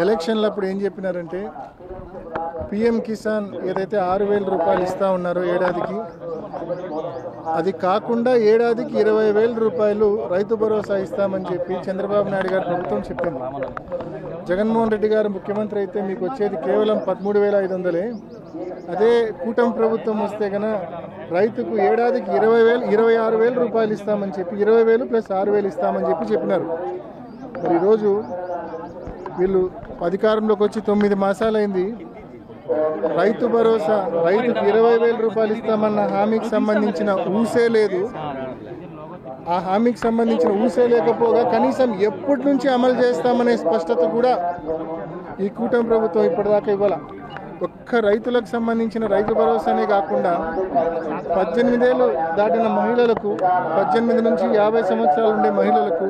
ఎలక్షన్లప్పుడు ఏం చెప్పినారంటే పిఎం కిసాన్ ఏదైతే 6,000 రూపాయలు ఇస్తా ఉన్నారో ఏడాదికి, అది కాకుండా ఏడాదికి 20,000 రూపాయలు రైతు భరోసా ఇస్తామని చెప్పి చంద్రబాబు నాయుడు గారు ప్రభుత్వం చెప్పింది. జగన్మోహన్ రెడ్డి గారు ముఖ్యమంత్రి అయితే మీకు వచ్చేది కేవలం 13,500. అదే కూటమి ప్రభుత్వం వస్తే కనుక రైతుకు ఏడాదికి 26,000 రూపాయలు ఇస్తామని చెప్పి 20,000 ప్లస్ 6,000 ఇస్తామని చెప్పినారు. మరి ఈరోజు వీళ్ళు అధికారంలోకి వచ్చి 9 మాసాలైంది. రైతు భరోసా రైతుకు 20,000 రూపాయలు ఇస్తామన్న హామీకి సంబంధించిన ఊసే లేదు. ఆ హామీకి సంబంధించిన ఊసే లేకపోగా కనీసం ఎప్పటి నుంచి అమలు చేస్తామనే స్పష్టత కూడా ఈ కూటమి ప్రభుత్వం ఇప్పటిదాకా ఇవ్వాల. ఒక్క రైతులకు సంబంధించిన రైతు భరోసానే కాకుండా 18 ఏళ్ళు దాటిన మహిళలకు, 18 నుంచి 50 సంవత్సరాలు ఉండే మహిళలకు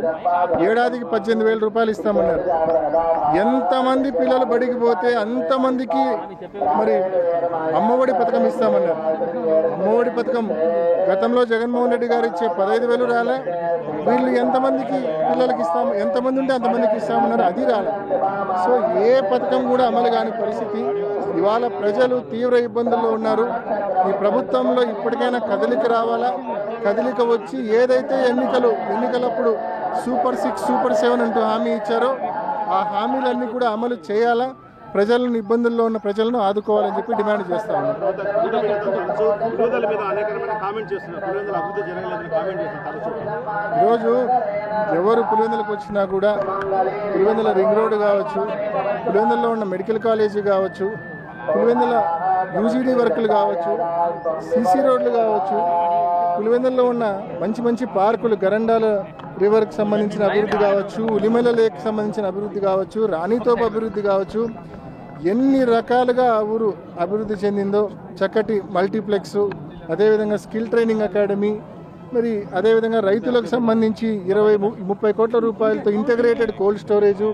ఏడాదికి 18,000 రూపాయలు ఇస్తామన్నారు. ఎంతమంది పిల్లలు బడికి పోతే అంతమందికి మరి అమ్మఒడి పథకం ఇస్తామన్నారు. అమ్మఒడి పథకం గతంలో జగన్మోహన్ రెడ్డి గారు ఇచ్చే 15,000 రాలే. వీళ్ళు ఎంతమందికి పిల్లలకి ఇస్తాము, ఎంతమంది ఉంటే అంతమందికి ఇస్తామన్నారు, అది రాలే. సో ఏ పథకం కూడా అమలు కాని పరిస్థితి. ఇవాళ ప్రజలు తీవ్ర ఇబ్బందుల్లో ఉన్నారు. ఈ ప్రభుత్వంలో ఇప్పటికైనా కదలిక రావాలా. కదలిక వచ్చి ఏదైతే ఎన్నికలప్పుడు సూపర్ 6, సూపర్ 7 అంటూ హామీ ఇచ్చారో ఆ హామీలన్నీ కూడా అమలు చేయాలా. ప్రజలను, ఇబ్బందుల్లో ఉన్న ప్రజలను ఆదుకోవాలని చెప్పి డిమాండ్ చేస్తా ఉన్నారు. ఈరోజు ఎవరు పులివెందులకు వచ్చినా కూడా పులివెందుల రింగ్ రోడ్డు కావచ్చు, పులివెందుల్లో ఉన్న మెడికల్ కాలేజీ కావచ్చు, పులివెందుల యూజీడీ వర్కులు కావచ్చు, సీసీ రోడ్లు కావచ్చు, పులివెందుల్లో ఉన్న మంచి మంచి పార్కులు, గరండాల రివర్కి సంబంధించిన అభివృద్ధి కావచ్చు, ఉలిమల లేక్ సంబంధించిన అభివృద్ధి కావచ్చు, రాణితోపు అభివృద్ధి కావచ్చు, ఎన్ని రకాలుగా ఆ ఊరు అభివృద్ధి చెందిందో. చక్కటి మల్టీప్లెక్స్, అదేవిధంగా స్కిల్ ట్రైనింగ్ అకాడమీ, మరి అదేవిధంగా రైతులకు సంబంధించి 20-30 కోట్ల రూపాయలతో ఇంటగ్రేటెడ్ కోల్డ్ స్టోరేజు,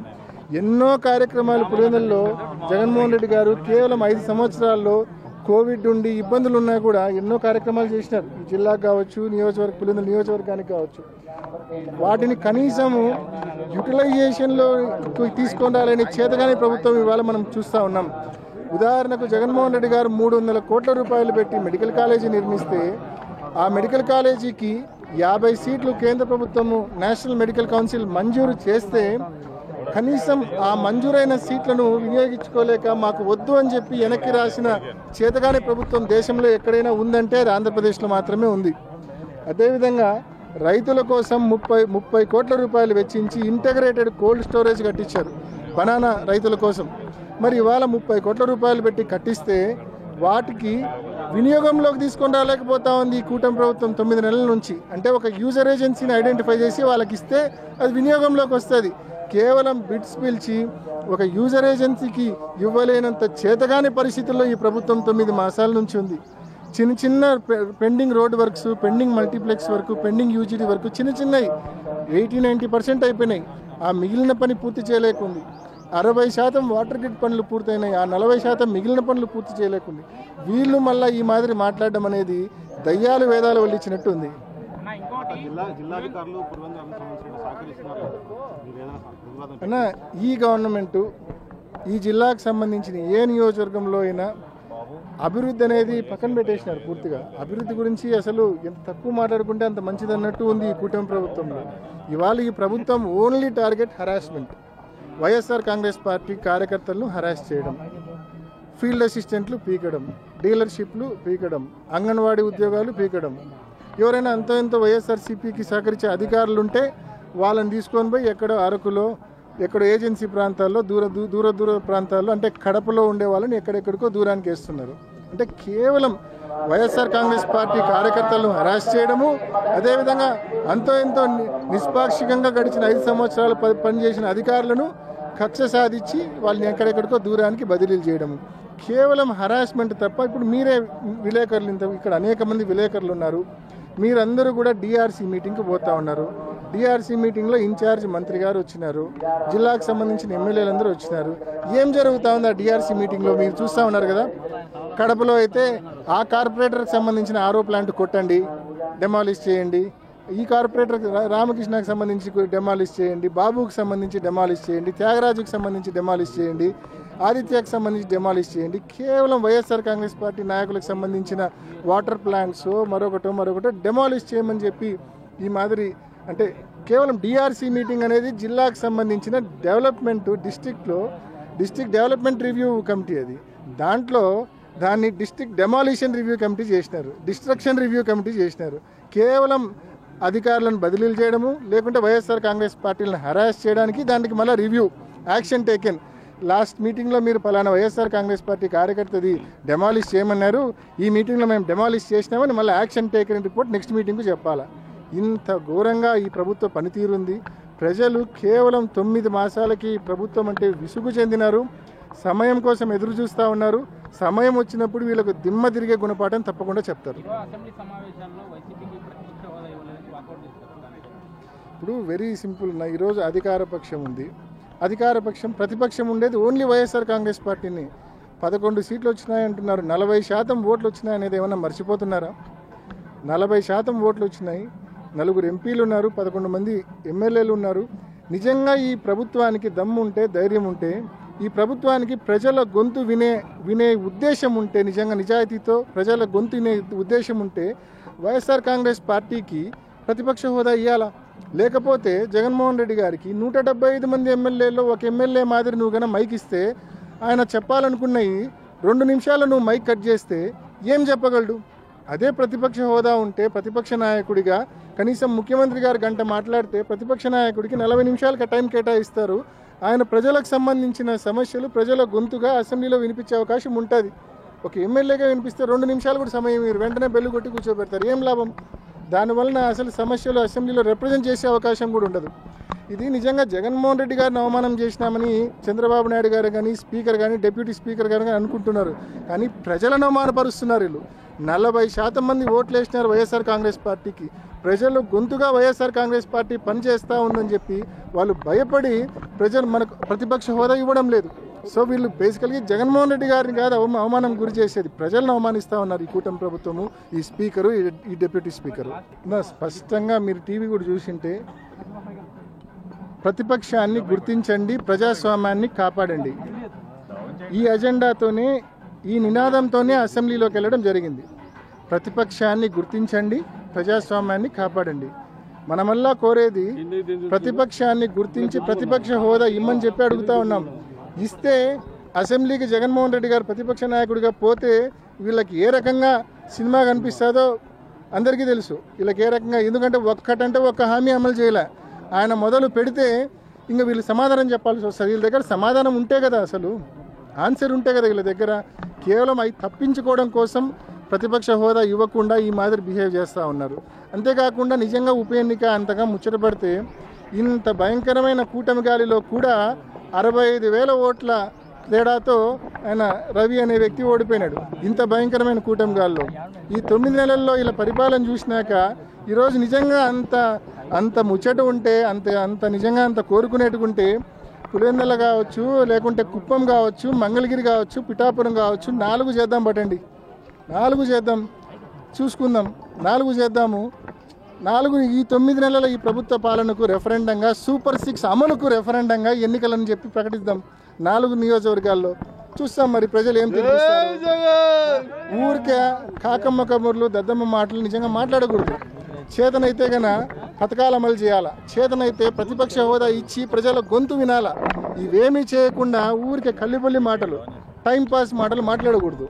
ఎన్నో కార్యక్రమాలు పులివెందుల్లో జగన్మోహన్ రెడ్డి గారు కేవలం 5 సంవత్సరాల్లో కోవిడ్ ఉండి ఇబ్బందులు ఉన్నా కూడా ఎన్నో కార్యక్రమాలు చేసినారు. ఈ జిల్లాకు కావచ్చు, పులివెందుల నియోజకవర్గానికి కావచ్చు. వాటిని కనీసము యూటిలైజేషన్లో తీసుకొనాలనే చేతగానే ప్రభుత్వం ఇవాళ మనం చూస్తూ ఉన్నాం. ఉదాహరణకు జగన్మోహన్ రెడ్డి గారు 300 కోట్ల రూపాయలు పెట్టి మెడికల్ కాలేజీ నిర్మిస్తే ఆ మెడికల్ కాలేజీకి 50 సీట్లు కేంద్ర ప్రభుత్వము నేషనల్ మెడికల్ కౌన్సిల్ మంజూరు చేస్తే కనీసం ఆ మంజూరైన సీట్లను వినియోగించుకోలేక మాకు వద్దు అని చెప్పి వెనక్కి రాసిన చేతగానే ప్రభుత్వం దేశంలో ఎక్కడైనా ఉందంటే అది ఆంధ్రప్రదేశ్లో మాత్రమే ఉంది. అదేవిధంగా రైతుల కోసం 30 కోట్ల రూపాయలు వెచ్చించి ఇంటగ్రేటెడ్ కోల్డ్ స్టోరేజ్ కట్టించారు బనానా రైతుల కోసం. మరి ఇవాళ 30 కోట్ల రూపాయలు పెట్టి కట్టిస్తే వాటికి వినియోగంలోకి తీసుకొని రాలేకపోతా ఉంది ఈ కూటమి ప్రభుత్వం 9 నెలల నుంచి. అంటే ఒక యూజర్ ఏజెన్సీని ఐడెంటిఫై చేసి వాళ్ళకి ఇస్తే అది వినియోగంలోకి వస్తుంది. కేవలం బిడ్స్ పిలిచి ఒక యూజర్ ఏజెన్సీకి ఇవ్వలేనంత చేతగాని పరిస్థితుల్లో ఈ ప్రభుత్వం 9 మాసాల నుంచి ఉంది. చిన్న pending road works, pending multiplex work, pending UGD work చిన్నవి 80-90% అయిపోయినాయి. ఆ మిగిలిన పని పూర్తి చేయలేకుంది. 60% వాటర్ గ్రిడ్ పనులు పూర్తయినాయి. ఆ 40% మిగిలిన పనులు పూర్తి చేయలేకుంది. వీళ్ళు మళ్ళీ ఈ మాదిరి మాట్లాడడం అనేది దయ్యాలు వేదాలు వల్లించినట్టు ఉంది. అన్న, ఈ గవర్నమెంటు ఈ జిల్లాకు సంబంధించిన ఏ నియోజకవర్గంలో అయినా అభివృద్ధి అనేది పక్కన పెట్టేసినారు పూర్తిగా. అభివృద్ధి గురించి అసలు ఎంత తక్కువ మాట్లాడుకుంటే అంత మంచిది అన్నట్టు ఉంది ఈ కూటమి ప్రభుత్వంలో. ఇవాళ ఈ ప్రభుత్వం only target harassment. YSR Congress party కార్యకర్తలను హరాస్ చేయడం, ఫీల్డ్ అసిస్టెంట్లు పీకడం, డీలర్షిప్లు పీకడం, అంగన్వాడీ ఉద్యోగాలు పీకడం. ఎవరైనా ఎంతో వైఎస్ఆర్సీపీకి సహకరించే అధికారులు ఉంటే వాళ్ళని తీసుకొని పోయి ఎక్కడో అరకులో, ఎక్కడో ఏజెన్సీ ప్రాంతాల్లో, దూర ప్రాంతాల్లో, అంటే కడపలో ఉండే వాళ్ళని ఎక్కడెక్కడికో దూరానికి వేస్తున్నారు. అంటే కేవలం వైఎస్ఆర్ కాంగ్రెస్ పార్టీ కార్యకర్తలను హరాస్ చేయడము, అదేవిధంగా ఎంతో నిష్పాక్షికంగా గడిచిన 5 సంవత్సరాలు పనిచేసిన అధికారులను కక్ష సాధించి వాళ్ళని ఎక్కడెక్కడికో దూరానికి బదిలీలు చేయడము. కేవలం హరాస్మెంట్ తప్ప. ఇప్పుడు మీరే విలేకరులు, ఇక్కడ అనేక మంది విలేకరులు ఉన్నారు. మీరందరూ కూడా డిఆర్సీ మీటింగ్కి పోతా ఉన్నారు. డిఆర్సీ మీటింగ్లో ఇన్ఛార్జ్ మంత్రి గారు వచ్చినారు, జిల్లాకు సంబంధించిన ఎమ్మెల్యేలందరూ వచ్చినారు. ఏం జరుగుతూ ఉంది ఆ డిఆర్సీ మీటింగ్లో మీరు చూస్తూ ఉన్నారు కదా. కడపలో అయితే ఆ కార్పొరేటర్కి సంబంధించిన ఆరో ప్లాంట్ కొట్టండి, డెమాలిష్ చేయండి, ఈ కార్పొరేటర్ రామకృష్ణకు సంబంధించి డెమాలిష్ చేయండి, బాబుకి సంబంధించి డెమాలిష్ చేయండి, త్యాగరాజుకి సంబంధించి డెమాలిష్ చేయండి, ఆదిత్యకు సంబంధించి డెమాలిష్ చేయండి. కేవలం వైఎస్ఆర్ కాంగ్రెస్ పార్టీ నాయకులకు సంబంధించిన వాటర్ ప్లాంట్స్ మరొకటో డెమాలిష్ చేయమని చెప్పి ఈ మాదిరి అంటే కేవలం డిఆర్సీ మీటింగ్ అనేది జిల్లాకు సంబంధించిన development district development review committee అది. దాంట్లో దాన్ని డిస్ట్రిక్ట్ డెమాలిషన్ రివ్యూ కమిటీ చేసినారు, డిస్ట్రక్షన్ రివ్యూ కమిటీ చేసినారు. కేవలం అధికారులను బదిలీలు చేయడము, లేకుంటే వైఎస్ఆర్ కాంగ్రెస్ పార్టీలను హరాస్ చేయడానికి దానికి మళ్ళీ రివ్యూ యాక్షన్ టేకెన్. లాస్ట్ మీటింగ్లో మీరు పలానా వైఎస్ఆర్ కాంగ్రెస్ పార్టీ కార్యకర్తది డెమాలిష్ చేయమన్నారు, ఈ మీటింగ్లో మేము డెమాలిష్ చేసినామని మళ్ళీ యాక్షన్ టేకెన్ రిపోర్ట్ నెక్స్ట్ మీటింగ్కు చెప్పాలా. ఇంత ఘోరంగా ఈ ప్రభుత్వ పనితీరుంది. ప్రజలు కేవలం 9 మాసాలకి ప్రభుత్వం అంటే విసుగు చెందినారు, సమయం కోసం ఎదురు చూస్తూ ఉన్నారు. సమయం వచ్చినప్పుడు వీళ్ళకు దిమ్మ తిరిగే గుణపాఠం తప్పకుండా చెప్తారు. ఇప్పుడు వెరీ సింపుల్, ఈరోజు అధికార పక్షం ఉంది, ప్రతిపక్షం ఉండేది ఓన్లీ వైఎస్ఆర్ కాంగ్రెస్ పార్టీని. 11 సీట్లు వచ్చినాయంటున్నారు, 40% ఓట్లు వచ్చినాయనేది ఏమన్నా మర్చిపోతున్నారా? 40% ఓట్లు వచ్చినాయి, 4 ఎంపీలు ఉన్నారు, 11 మంది ఎమ్మెల్యేలు ఉన్నారు. నిజంగా ఈ ప్రభుత్వానికి దమ్ము ఉంటే, ధైర్యం ఉంటే, ఈ ప్రభుత్వానికి ప్రజల గొంతు వినే ఉద్దేశం ఉంటే, నిజంగా నిజాయితీతో ప్రజల గొంతు వినే ఉద్దేశం ఉంటే వైఎస్ఆర్ కాంగ్రెస్ పార్టీకి ప్రతిపక్ష హోదా ఇవ్వాలా. లేకపోతే జగన్మోహన్ రెడ్డి గారికి 175 మంది ఎమ్మెల్యేలో ఒక ఎమ్మెల్యే మాదిరి నువ్వు కన్నా మైక్ ఇస్తే ఆయన చెప్పాలనుకున్నవి 2 నిమిషాలు నువ్వు మైక్ కట్ చేస్తే ఏం చెప్పగలడు? అదే ప్రతిపక్ష హోదా ఉంటే ప్రతిపక్ష నాయకుడిగా కనీసం ముఖ్యమంత్రి గారు గంట మాట్లాడితే ప్రతిపక్ష నాయకుడికి 40 నిమిషాలకి టైం కేటాయిస్తారు. ఆయన ప్రజలకు సంబంధించిన సమస్యలు ప్రజల గొంతుగా అసెంబ్లీలో వినిపించే అవకాశం ఉంటుంది. ఒక ఎమ్మెల్యేగా వినిపిస్తే 2 నిమిషాలు కూడా సమయం మీరు వెంటనే బెల్లు కొట్టి కూర్చోబెడతారు. ఏం లాభం? దానివలన అసలు సమస్యలు అసెంబ్లీలో రిప్రజెంట్ చేసే అవకాశం కూడా ఉండదు. ఇది నిజంగా జగన్మోహన్ రెడ్డి గారిని అవమానం చేసినామని చంద్రబాబు నాయుడు గారు కానీ, స్పీకర్ కానీ, డిప్యూటీ స్పీకర్ గారు కానీ అనుకుంటున్నారు. కానీ ప్రజలను అవమానపరుస్తున్నారు వీళ్ళు. 40% మంది ఓట్లు వేసినారు వైఎస్ఆర్ కాంగ్రెస్ పార్టీకి. ప్రజలు గొంతుగా వైఎస్ఆర్ కాంగ్రెస్ పార్టీ పనిచేస్తూ ఉందని చెప్పి వాళ్ళు భయపడి ప్రజలు మనకు ప్రతిపక్ష హోదా ఇవ్వడం లేదు. సో వీళ్ళు బేసికల్గా జగన్మోహన్ రెడ్డి గారిని కాదు అవమానం గురి చేసేది, ప్రజలను అవమానిస్తూ ఉన్నారు ఈ కూటమి ప్రభుత్వము, ఈ స్పీకరు, ఈ డిప్యూటీ స్పీకరు. స్పష్టంగా మీరు టీవీ కూడా చూసింటే ప్రతిపక్షాన్ని గుర్తించండి, ప్రజాస్వామ్యాన్ని కాపాడండి, ఈ అజెండాతోనే, ఈ నినాదంతోనే అసెంబ్లీలోకి వెళ్ళడం జరిగింది. ప్రతిపక్షాన్ని గుర్తించండి, ప్రజాస్వామ్యాన్ని కాపాడండి. మనమల్లా కోరేది ప్రతిపక్షాన్ని గుర్తించి ప్రతిపక్ష హోదా ఇమ్మని చెప్పి అడుగుతా ఉన్నాం. ఇస్తే అసెంబ్లీకి జగన్మోహన్ రెడ్డి గారు ప్రతిపక్ష నాయకుడిగా పోతే వీళ్ళకి ఏ రకంగా సినిమా కనిపిస్తుందో అందరికీ తెలుసు. వీళ్ళకి ఏ రకంగా, ఎందుకంటే ఒక్క హామీ అమలు చేయలే. ఆయన మొదలు పెడితే ఇంకా వీళ్ళు సమాధానం చెప్పాల్సి వస్తుంది. వీళ్ళ దగ్గర సమాధానం ఉంటే కదా, అసలు ఆన్సర్ ఉంటే కదా వీళ్ళ దగ్గర. కేవలం అవి తప్పించుకోవడం కోసం ప్రతిపక్ష హోదా ఇవ్వకుండా ఈ మాదిరి బిహేవ్ చేస్తూ ఉన్నారు. అంతేకాకుండా నిజంగా ఉప ఎన్నిక అంతగా ముచ్చటపడితే ఇంత భయంకరమైన కూటమి గాలిలో కూడా 65,000 ఓట్ల తేడాతో ఆయన రవి అనే వ్యక్తి ఓడిపోయినాడు. ఇంత భయంకరమైన కూటమి గాలిలో ఈ 9 నెలల్లో ఇలా పరిపాలన చూసినాక ఈరోజు నిజంగా అంత ముచ్చట ఉంటే, అంత నిజంగా అంత కోరుకునేట్టుకుంటే పులివెందుల కావచ్చు, లేకుంటే కుప్పం కావచ్చు, మంగళగిరి కావచ్చు, పిఠాపురం కావచ్చు, 4 చేద్దాం. పట్టండి, 4 చేద్దాం, చూసుకుందాం, 4 చేద్దాము. 4 ఈ 9 నెలల ఈ ప్రభుత్వ పాలనకు రెఫరెండంగా, సూపర్ 6 అమలుకు రెఫరెండంగా ఎన్నికలని చెప్పి ప్రకటిద్దాం 4 నియోజకవర్గాల్లో. చూస్తాం మరి ప్రజలు ఏం తెలిపిస్తారు. ఊరికే కాకమ్మ కబుర్లు, దద్దమ్మ మాటలు నిజంగా మాట్లాడకూడదు. చేతనైతే గన పథకాలు అమలు చేయాలా, చేతనైతే ప్రతిపక్ష హోదా ఇచ్చి ప్రజల గొంతు వినాలా. ఇవేమీ చేయకుండా ఊరికే కల్లిపల్లి మాటలు, టైంపాస్ మాటలు మాట్లాడకూడదు.